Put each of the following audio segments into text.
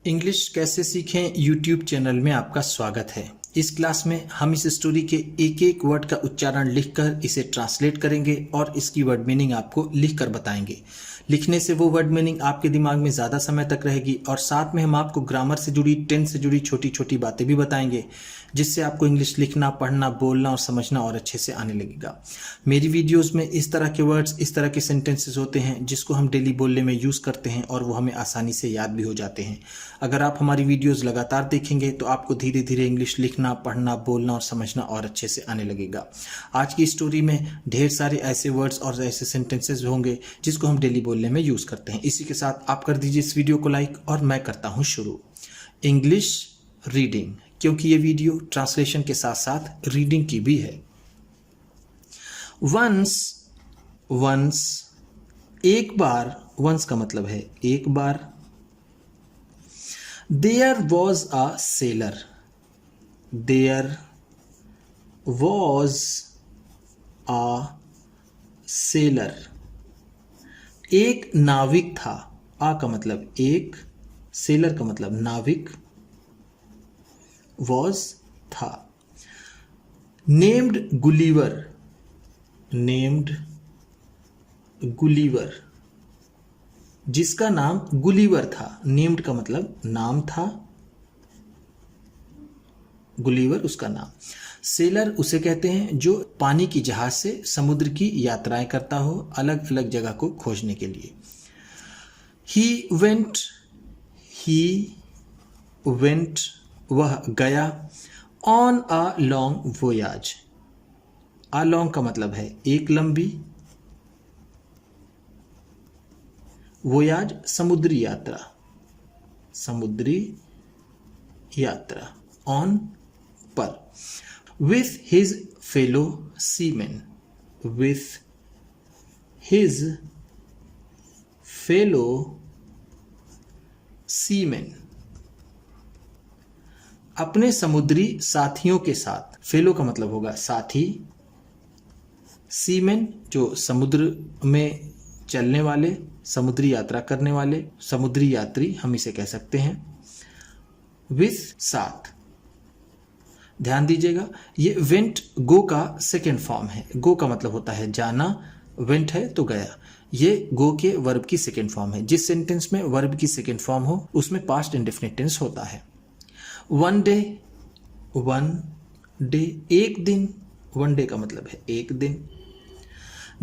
English कैसे सीखें YouTube channel में आपका स्वागत है। इस क्लास में हम इस स्टोरी के एक एक वर्ड का उच्चारण लिखकर इसे ट्रांसलेट करेंगे और इसकी वर्ड मीनिंग आपको लिखकर बताएंगे। लिखने से वो वर्ड मीनिंग आपके दिमाग में ज़्यादा समय तक रहेगी और साथ में हम आपको ग्रामर से जुड़ी, टेंस से जुड़ी छोटी छोटी बातें भी बताएंगे, जिससे आपको इंग्लिश लिखना, पढ़ना, बोलना और समझना और अच्छे से आने लगेगा। मेरी वीडियोस में इस तरह के वर्ड्स, इस तरह के सेंटेंसेस होते हैं जिसको हम डेली बोलने में यूज़ करते हैं और वो हमें आसानी से याद भी हो जाते हैं। अगर आप हमारी वीडियोस लगातार देखेंगे तो आपको धीरे धीरे इंग्लिश लिखना, पढ़ना, बोलना और समझना और अच्छे से आने लगेगा। आज की स्टोरी में ढेर सारे ऐसे वर्ड्स और ऐसे सेंटेंसेस होंगे जिसको हम डेली बोलने में यूज़ करते हैं। इसी के साथ आप कर दीजिए इस वीडियो को लाइक और मैं करता हूँ शुरू। इंग्लिश रीडिंग, क्योंकि ये वीडियो ट्रांसलेशन के साथ साथ रीडिंग की भी है। वंस एक बार, वंस का मतलब है एक बार। There was a sailor, there was a sailor. एक नाविक था, आ का मतलब एक, सेलर का मतलब नाविक, वॉज था। नेम्ड गुलीवर, नेम्ड गुलीवर, जिसका नाम गुलीवर था। नेम्ड का मतलब नाम था, गुलीवर उसका नाम। सेलर उसे कहते हैं जो पानी की जहाज से समुद्र की यात्राएं करता हो, अलग अलग जगह को खोजने के लिए। ही वेंट, वह गया। On a long voyage, a long का मतलब है एक लंबी, वोयाज समुद्री यात्रा, समुद्री यात्रा, ऑन पर। With his fellow seamen, with his fellow seamen, अपने समुद्री साथियों के साथ। फेलो का मतलब होगा साथी, सीमेन जो समुद्र में चलने वाले, समुद्री यात्रा करने वाले, समुद्री यात्री हम इसे कह सकते हैं। विथ साथ, ध्यान दीजिएगा ये वेंट गो का सेकेंड फॉर्म है। गो का मतलब होता है जाना, वेंट है तो गया। ये गो के वर्ब की सेकेंड फॉर्म है। जिस सेंटेंस में वर्ब की सेकेंड फॉर्म हो उसमें पास्ट इंडेफिनिट टेंस होता है। वन डे, एक दिन, वन डे का मतलब है एक दिन।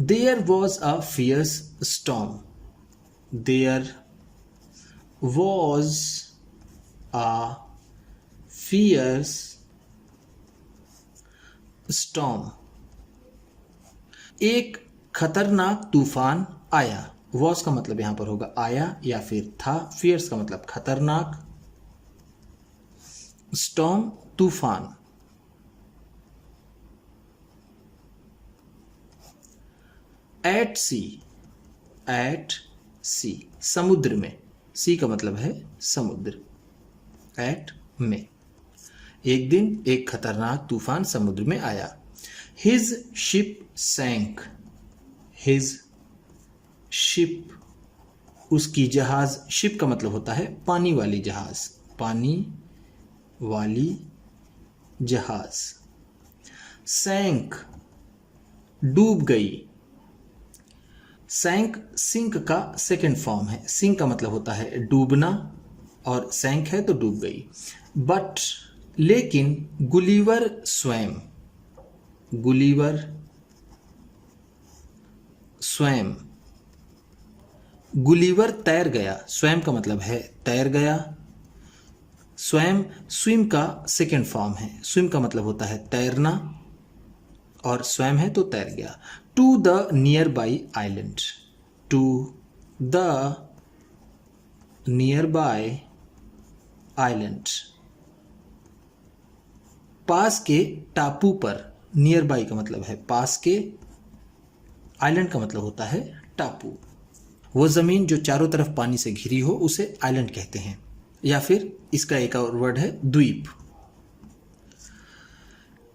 There was a fierce storm, there was a fierce storm, एक खतरनाक तूफान आया। वॉज का मतलब यहां पर होगा आया या फिर था। फियर्स का मतलब खतरनाक, स्टॉर्म तूफान। एट सी, समुद्र में, सी का मतलब है समुद्र, एट में। एक दिन एक खतरनाक तूफान समुद्र में आया। हिज शिप सैंक, हिज शिप उसकी जहाज, शिप का मतलब होता है पानी वाली जहाज, पानी वाली जहाज। सैंक डूब गई। सैंक सिंक का सेकेंड फॉर्म है। सिंक का मतलब होता है डूबना और सैंक है तो डूब गई। बट लेकिन गुलीवर स्वयं, गुलीवर स्वयं, गुलीवर तैर गया। स्वयं का मतलब है तैर गया। स्वयं स्विम का सेकेंड फॉर्म है। स्विम का मतलब होता है तैरना और स्वयं है तो तैर गया। To the nearby island, to the nearby island, पास के टापू पर। नियर बाई का मतलब है पास के, आइलैंड का मतलब होता है टापू। वो जमीन जो चारों तरफ पानी से घिरी हो उसे आइलैंड कहते हैं, या फिर इसका एक और वर्ड है द्वीप।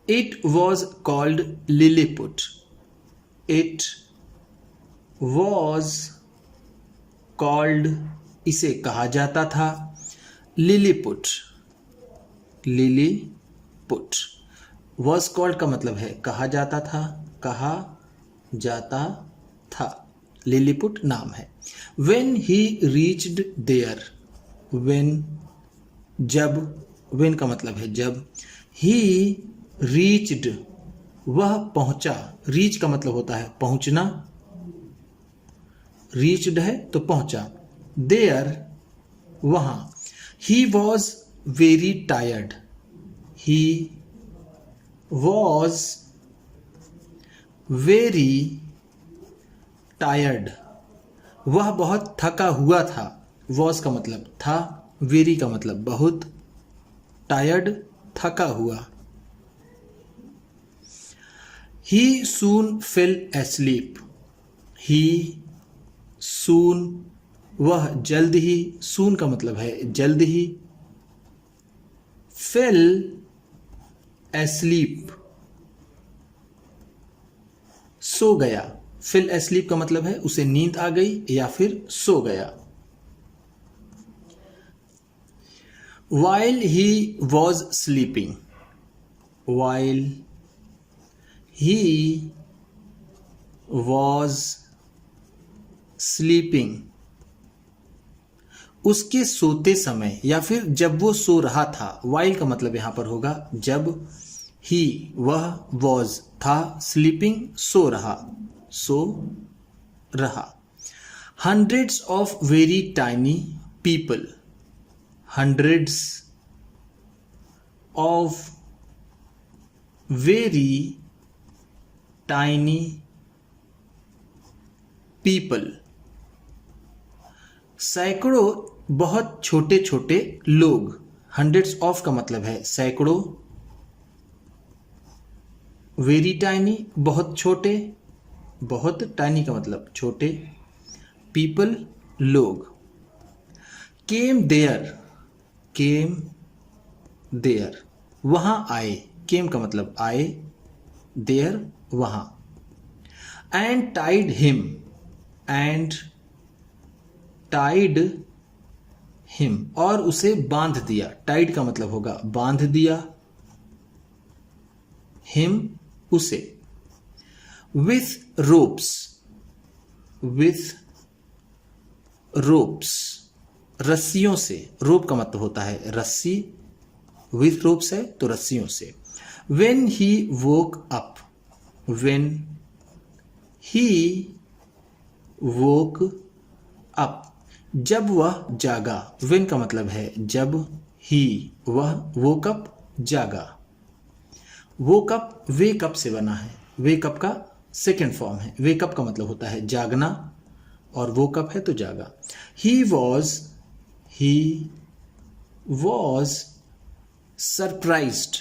It was called Lilliput, it was called इसे कहा जाता था, लिलीपुट, लिलीपुट। वॉज कॉल्ड का मतलब है कहा जाता था, कहा जाता था। लिलीपुट नाम है। When he reached there, when जब, वेन का मतलब है जब, ही रीच्ड वह पहुंचा, रीच का मतलब होता है पहुंचना, रीच्ड है तो पहुंचा, देयर वहां, he was very tired, he was very tired वह बहुत थका हुआ था, वॉज का मतलब था, वेरी का मतलब बहुत, टायर्ड थका हुआ। ही सून फेल एस्लीप, ही सून वह जल्द ही, सून का मतलब है जल्द ही, फेल एस्लीप सो गया, फेल एस्लीप का मतलब है उसे नींद आ गई या फिर सो गया। While he was sleeping, while he was sleeping, उसके सोते समय या फिर जब वो सो रहा था, while का मतलब यहां पर होगा जब, he वह, was था, sleeping सो रहा, सो रहा। Hundreds of very tiny people, hundreds of very tiny people, सैकड़ों बहुत छोटे छोटे लोग, हंड्रेड्स ऑफ का मतलब है सैकड़ों, वेरी टाइनी बहुत छोटे, बहुत, टाइनी का मतलब छोटे, पीपल लोग। केम देयर, केम देयर वहां आए, केम का मतलब आए, देयर वहां। And tied him, and tied him और उसे बांध दिया, टाइड का मतलब होगा बांध दिया, हिम उसे। विथ रोप्स, विथ रोप्स रस्सियों से, रोप का मतलब होता है रस्सी, विथ रोप्स है तो रस्सियों से। When he woke up, when he woke up जब वह जागा, वेन का मतलब है जब, ही वह, वोक अप जागा। वोकअप वेकअप से बना है, वेकअप का सेकेंड फॉर्म है, वेकअप का मतलब होता है जागना और वोकअप है तो जागा। ही वॉज सरप्राइज्ड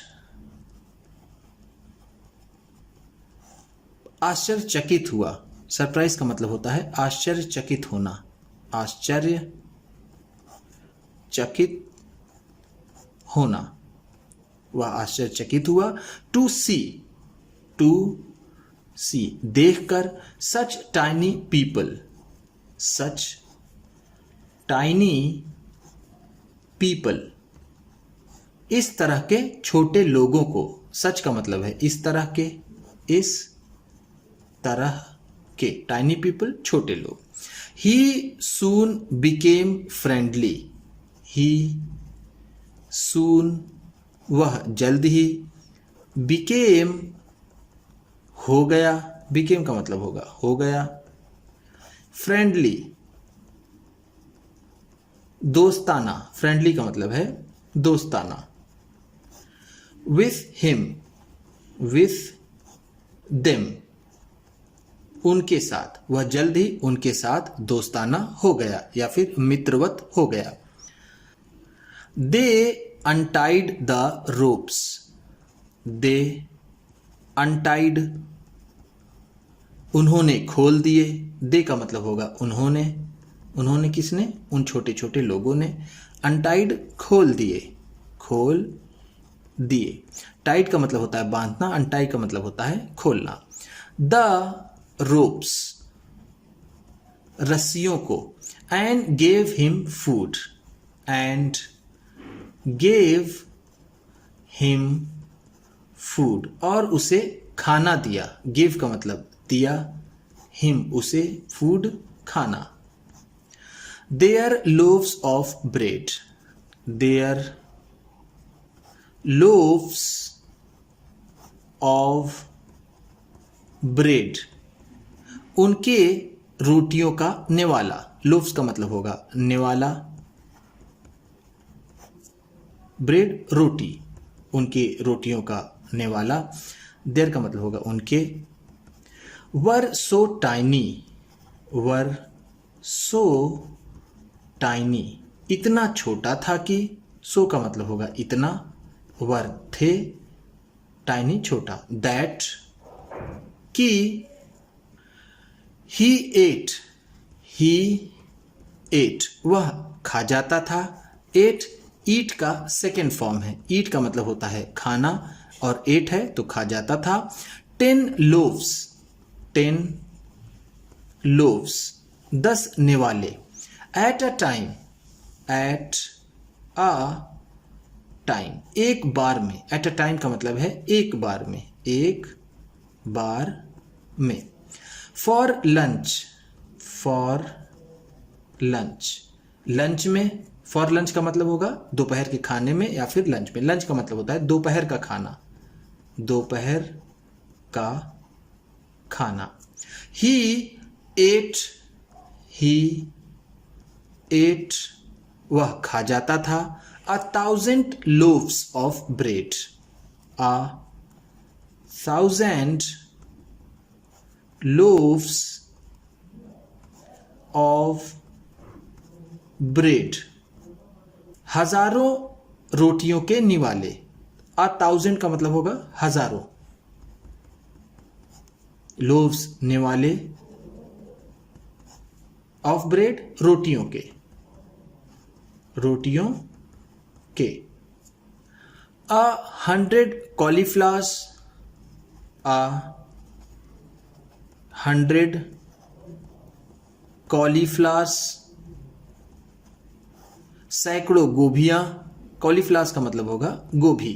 आश्चर्यचकित हुआ, सरप्राइज का मतलब होता है आश्चर्यचकित होना, आश्चर्यचकित होना, वह आश्चर्यचकित हुआ। टू सी देखकर, सच टाइनी पीपल, सच टाइनी पीपल इस तरह के छोटे लोगों को, सच का मतलब है इस तरह के, इस तरह के, टाइनी पीपल छोटे लोग। ही सून बिकेम फ्रेंडली, ही सून वह जल्द ही, बिकेम हो गया, बिकेम का मतलब होगा हो गया, फ्रेंडली दोस्ताना, फ्रेंडली का मतलब है दोस्ताना। विथ हिम, विथ देम उनके साथ, वह जल्द ही उनके साथ दोस्ताना हो गया या फिर मित्रवत हो गया। दे untied the ropes, they untied उन्होंने खोल दिए, दे का मतलब होगा उन्होंने, उन्होंने किसने, उन छोटे छोटे लोगों ने, untied खोल दिए, खोल दिए। टाइट का मतलब होता है बांधना, अनटाई का मतलब होता है खोलना। द रोप्स रस्सियों को, and gave him food, and gave him food, और उसे खाना दिया। गिव का मतलब दिया, हिम उसे, फूड खाना। Their loaves of bread, their loaves of bread, उनके रोटियों का निवाला। लोव्स का मतलब होगा निवाला, ब्रेड रोटी, उनके रोटियों का निवाला। देयर का मतलब होगा उनके। वर सो टाइनी, वर सो टाइनी, इतना छोटा था कि, सो का मतलब होगा इतना, वर थे, टाइनी छोटा। दैट कि, ही एट, ही एट वह खा जाता था। एट ईट का सेकेंड फॉर्म है। ईट का मतलब होता है खाना और एट है तो खा जाता था। 10 लोव्स, 10 लोव्स 10 निवाले। At a time, at a time एक बार में। एट अ टाइम का मतलब है एक बार में, एक बार में। For lunch, for lunch, lunch में। फॉर लंच का मतलब होगा दोपहर के खाने में या फिर लंच में। लंच का मतलब होता है दोपहर का खाना, दोपहर का खाना। ही एट, ही एट वह खा जाता था। 1,000 loaves of bread, 1,000 loaves of bread, हजारों रोटियों के निवाले। 1,000 का मतलब होगा हजारों, लोव्स निवाले, ऑफ ब्रेड रोटियों के, रोटियों के। 100 कॉलीफ्लावर्स, 100 कॉलीफ्लावर्स, सैकड़ों गोभियां। कॉलीफ्लावर्स का मतलब होगा गोभी।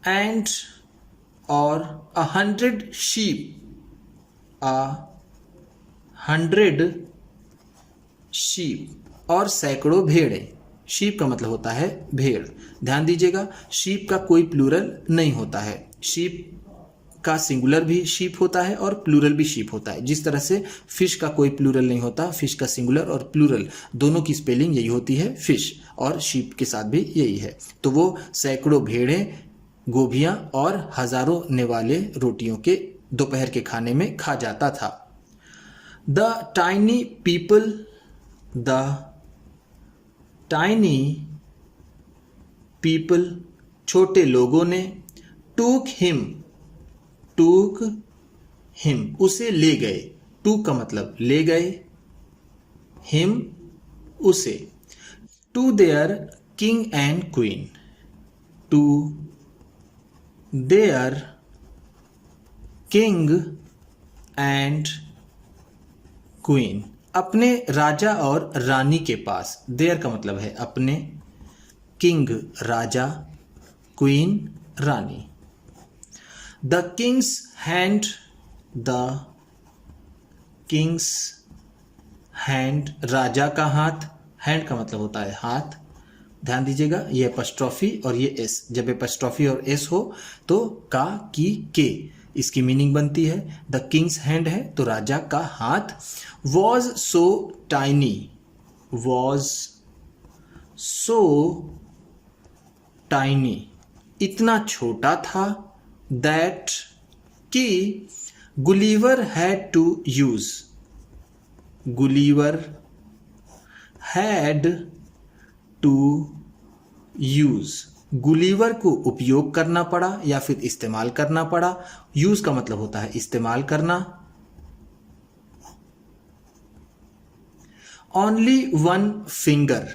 एंड और 100 शीप, 100 शीप और सैकड़ों भेड़ें। शीप का मतलब होता है भेड़। ध्यान दीजिएगा शीप का कोई प्लूरल नहीं होता है। शीप का सिंगुलर भी शीप होता है और प्लूरल भी शीप होता है। जिस तरह से फिश का कोई प्लूरल नहीं होता, फिश का सिंगुलर और प्लूरल दोनों की स्पेलिंग यही होती है फिश, और शीप के साथ भी यही है। तो वो सैकड़ों भेड़ें, गोभियां और हजारों निवाले रोटियों के दोपहर के खाने में खा जाता था। The tiny people, the tiny people छोटे लोगों ने, टूक हिम, टूक हिम उसे ले गए। टूक का मतलब ले गए, हिम उसे। To their king and queen, to their king and queen अपने राजा और रानी के पास। देयर का मतलब है अपने, किंग राजा, क्वीन रानी। The king's hand, the king's hand राजा का हाथ। हैंड का मतलब होता है हाथ। ध्यान दीजिएगा ये एपस्ट्रॉफी और ये एस, जब एपस्ट्रॉफी और एस हो तो का, की, के इसकी मीनिंग बनती है। द किंग्स हैंड है तो राजा का हाथ। Was so tiny, was so tiny इतना छोटा था। दैट कि Gulliver had to use, Gulliver had to use Gulliver को उपयोग करना पड़ा या फिर इस्तेमाल करना पड़ा। यूज का मतलब होता है इस्तेमाल करना। Only one finger,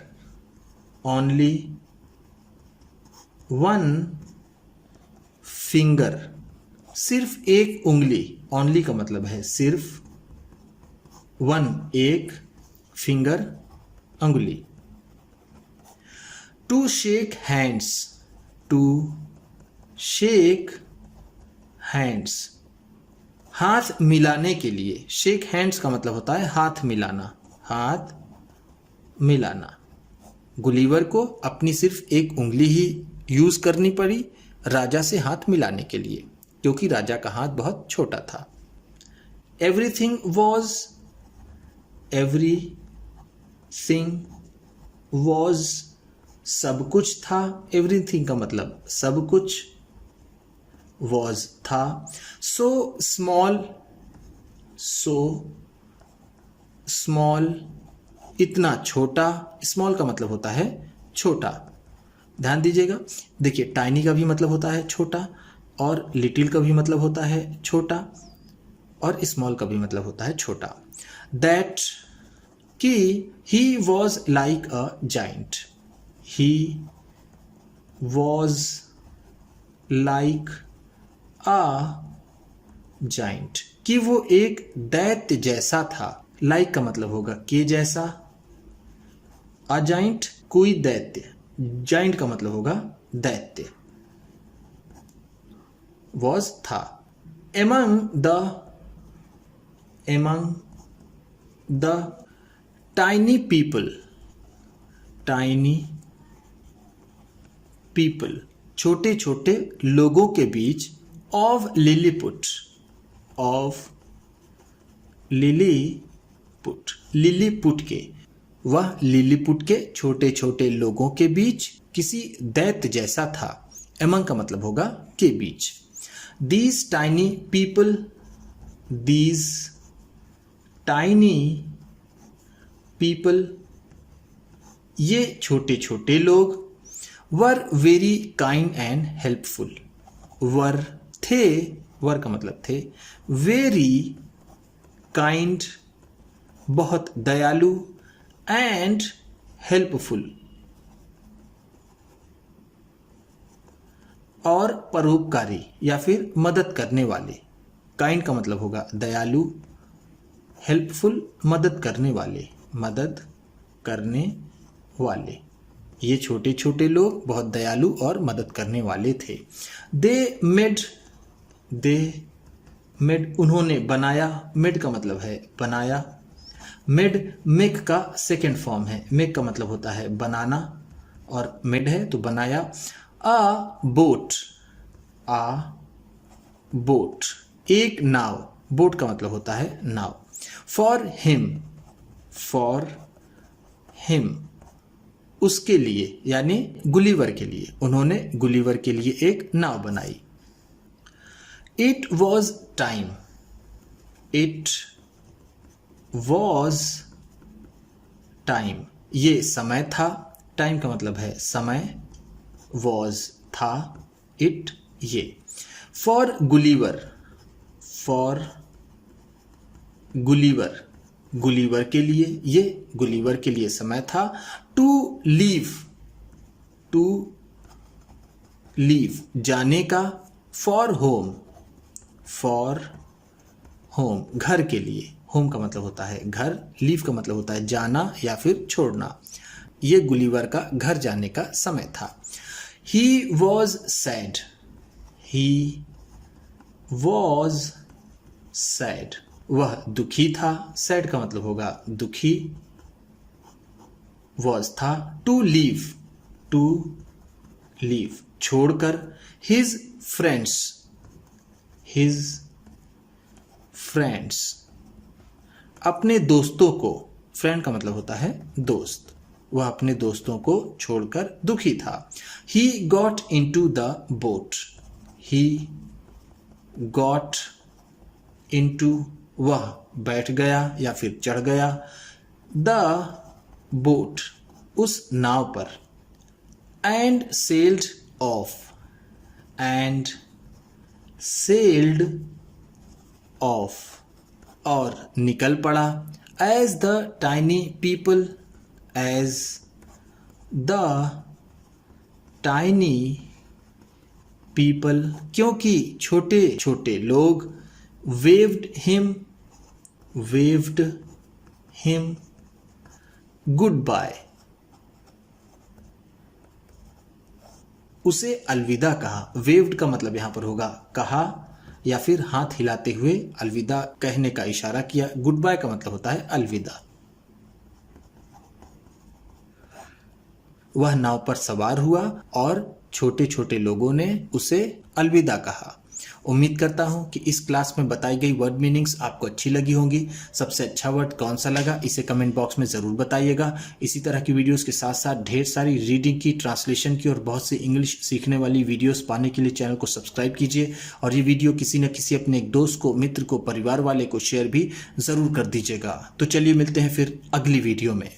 only one finger सिर्फ एक उंगली। ओनली का मतलब है सिर्फ, वन एक, फिंगर अंगुली। To shake hands, to shake hands, हाथ मिलाने के लिए। शेक हैंड्स का मतलब होता है हाथ मिलाना, हाथ मिलाना। गुलीवर को अपनी सिर्फ एक उंगली ही यूज करनी पड़ी राजा से हाथ मिलाने के लिए, क्योंकि राजा का हाथ बहुत छोटा था। एवरीथिंग वॉज, एवरीथिंग वॉज, सब कुछ था। एवरीथिंग का मतलब सब कुछ, वॉज था। सो स्मॉल, सो स्मॉल, इतना छोटा। स्मॉल का मतलब होता है छोटा। ध्यान दीजिएगा, देखिए टाइनी का भी मतलब होता है छोटा, और लिटिल का भी मतलब होता है छोटा, और स्मॉल का भी मतलब होता है छोटा। दैट कि he was like a giant, he was like a giant, कि वो एक दैत्य जैसा था। लाइक का मतलब होगा के जैसा, अ जाइंट कोई दैत्य, जाइंट का मतलब होगा दैत्य। वॉज था। Among the tiny people, tiny people, छोटे छोटे लोगों के बीच, of Lilliput, of Lilliput, Lilliput के, वह लिलीपुट के छोटे छोटे लोगों के बीच किसी दैत्य जैसा था। एमंग का मतलब होगा के बीच। These tiny people, these tiny people, ये छोटे छोटे लोग, were very kind and helpful, were थे, वर का मतलब थे, वेरी काइंड बहुत दयालु, एंड हेल्पफुल और परोपकारी या फिर मदद करने वाले। काइंड का मतलब होगा दयालु, हेल्पफुल मदद करने वाले, मदद करने वाले। ये छोटे छोटे लोग बहुत दयालु और मदद करने वाले थे। दे मेड, उन्होंने बनाया। मेड का मतलब है बनाया। मेड मेक का सेकेंड फॉर्म है। मेक का मतलब होता है बनाना, और मेड है तो बनाया। अ बोट, आ बोट, एक नाव। बोट का मतलब होता है नाव। फॉर हिम, उसके लिए यानी गुलीवर के लिए, उन्होंने गुलीवर के लिए एक नाव बनाई। It was time, it was time, ये समय था। टाइम का मतलब है समय, वॉज था, इट ये। For Gulliver, for Gulliver, Gulliver के लिए, ये गुलीवर के लिए समय था। टू लीव, टू लीव, जाने का। फॉर होम, फॉर होम, घर के लिए। होम का मतलब होता है घर, लीव का मतलब होता है जाना या फिर छोड़ना। ये गुलीवर का घर जाने का समय था। He was sad, he was sad, वह दुखी था। सैड का मतलब होगा दुखी, वॉज था। टू लीव, छोड़कर। हिज फ्रेंड्स, अपने दोस्तों को। फ्रेंड का मतलब होता है दोस्त, वह अपने दोस्तों को छोड़कर दुखी था। He got into the boat, he got into, वह बैठ गया या फिर चढ़ गया। द बोट, उस नाव पर। And sailed off, and sailed off, और निकल पड़ा। As the tiny people, as the tiny people, क्योंकि छोटे छोटे लोग। वेव्ड हिम गुड बाय, उसे अलविदा कहा। वेव्ड का मतलब यहाँ पर होगा कहा या फिर हाथ हिलाते हुए अलविदा कहने का इशारा किया। गुड बाय का मतलब होता है अलविदा। वह नाव पर सवार हुआ और छोटे छोटे लोगों ने उसे अलविदा कहा। उम्मीद करता हूं कि इस क्लास में बताई गई वर्ड मीनिंग्स आपको अच्छी लगी होंगी। सबसे अच्छा वर्ड कौन सा लगा इसे कमेंट बॉक्स में ज़रूर बताइएगा। इसी तरह की वीडियोस के साथ साथ ढेर सारी रीडिंग की, ट्रांसलेशन की और बहुत सी इंग्लिश सीखने वाली वीडियोस पाने के लिए चैनल को सब्सक्राइब कीजिए और ये वीडियो किसी न किसी अपने एक दोस्त को, मित्र को, परिवार वाले को शेयर भी ज़रूर कर दीजिएगा। तो चलिए मिलते हैं फिर अगली वीडियो में।